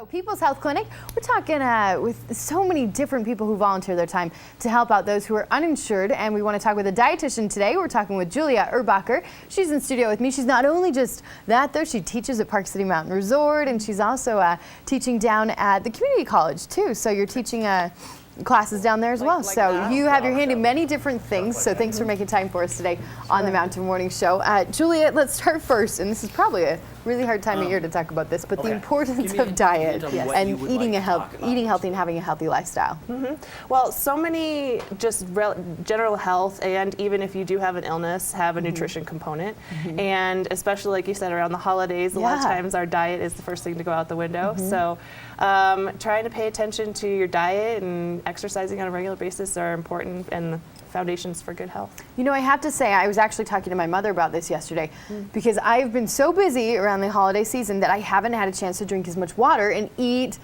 People's Health Clinic. We're talking with so many different people who volunteer their time to help out those who are uninsured, and we want to talk with a dietitian today. We're talking with Julia Erbacher. She's in studio with me. She's not only just that, though. She teaches at Park City Mountain Resort, and she's also teaching down at the community college too. So you're teaching classes down there as well. So you have your hand in many different things. So thanks for making time for us today on the Mountain Morning Show. Julia, let's start first, and this is probably a really hard time of year to talk about this, but the importance of diet and eating healthy and having a healthy lifestyle. Well, so many just general health, and even if you do have an illness, have a nutrition component. And especially like you said, around the holidays, a lot of times our diet is the first thing to go out the window. So trying to pay attention to your diet and exercising on a regular basis are important, and foundations for good health. You know, I have to say, I was actually talking to my mother about this yesterday because I've been so busy around the holiday season that I haven't had a chance to drink as much water and eat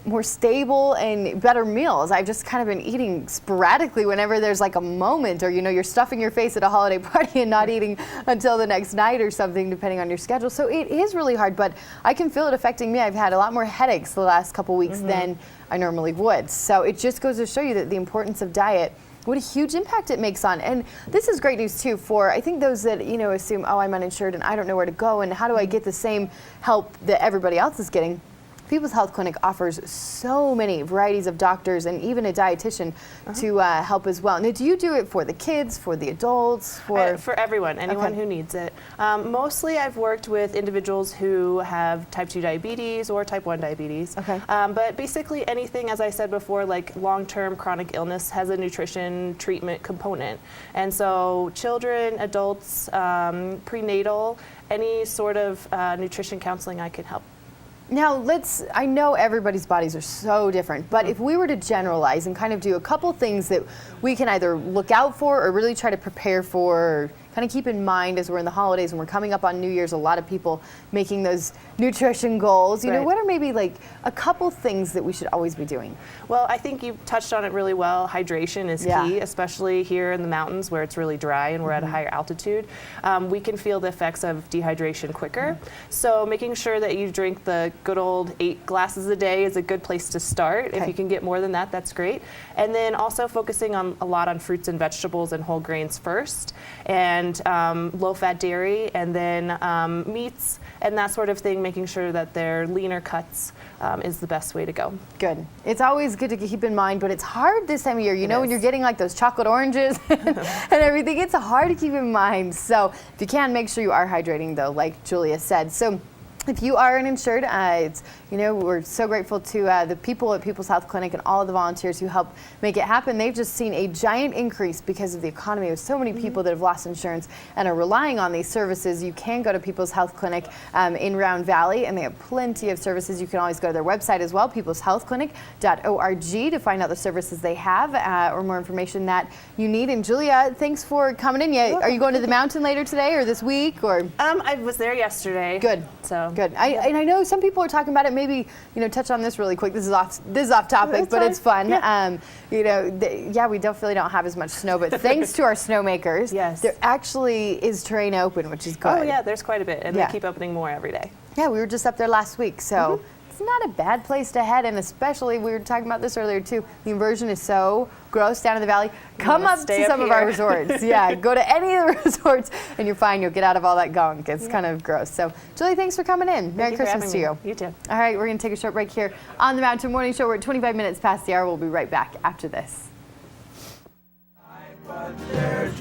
more stable and better meals. I've just kind of been eating sporadically whenever there's like a moment, or you're stuffing your face at a holiday party and not eating until the next night or something, depending on your schedule. So it is really hard, but I can feel it affecting me. I've had a lot more headaches the last couple weeks than I normally would. So it just goes to show you that the importance of diet, what a huge impact it makes on. And this is great news too for, I think, those that assume, oh, I'm uninsured and I don't know where to go and how do I get the same help that everybody else is getting. People's Health Clinic offers so many varieties of doctors and even a dietitian to help as well. Now, do you do it for the kids, for the adults, for everyone, anyone who needs it? Mostly, I've worked with individuals who have type 2 diabetes or type 1 diabetes. But basically, anything, as I said before, like long-term chronic illness has a nutrition treatment component. And so, children, adults, prenatal, any sort of nutrition counseling I can help. Now, I know everybody's bodies are so different, but if we were to generalize and kind of do a couple things that we can either look out for or really try to prepare for, or kind of keep in mind as we're in the holidays and we're coming up on New Year's, a lot of people making those nutrition goals. You know, what are maybe like a couple things that we should always be doing? Well, I think you touched on it really well. Hydration is key, especially here in the mountains where it's really dry and we're at a higher altitude. We can feel the effects of dehydration quicker. So making sure that you drink the good old 8 glasses a day is a good place to start. If you can get more than that, that's great. And then also focusing a lot on fruits and vegetables and whole grains first, and low-fat dairy, and then meats and that sort of thing, making sure that they're leaner cuts is the best way to go. Good. It's always good to keep in mind, but it's hard this time of year. You know, when you're getting like those chocolate oranges and everything, it's hard to keep in mind. So if you can, make sure you are hydrating, though, like Julia said. So if you are uninsured, we're so grateful to the people at People's Health Clinic and all of the volunteers who help make it happen. They've just seen a giant increase because of the economy, with so many people that have lost insurance and are relying on these services. You can go to People's Health Clinic in Round Valley, and they have plenty of services. You can always go to their website as well, peopleshealthclinic.org, to find out the services they have or more information that you need. And Julia, thanks for coming in. Are you going to the mountain later today or this week? Or I was there yesterday. Good. So good. I know some people are talking about it. Maybe touch on this really quick. This is off topic, but it's fun. We definitely don't have as much snow, but thanks to our snowmakers, there actually is terrain open, which is good. Oh yeah, there's quite a bit, and they keep opening more every day. Yeah, we were just up there last week, so it's not a bad place to head, and especially, we were talking about this earlier too, the inversion is so gross down in the valley. Come up to some of our resorts. Go to any of the resorts and you're fine. You'll get out of all that gunk. It's kind of gross. So, Julie, thanks for coming in. Merry Christmas to you. You too. All right, we're going to take a short break here on the Mountain Morning Show. We're at 25 minutes past the hour. We'll be right back after this.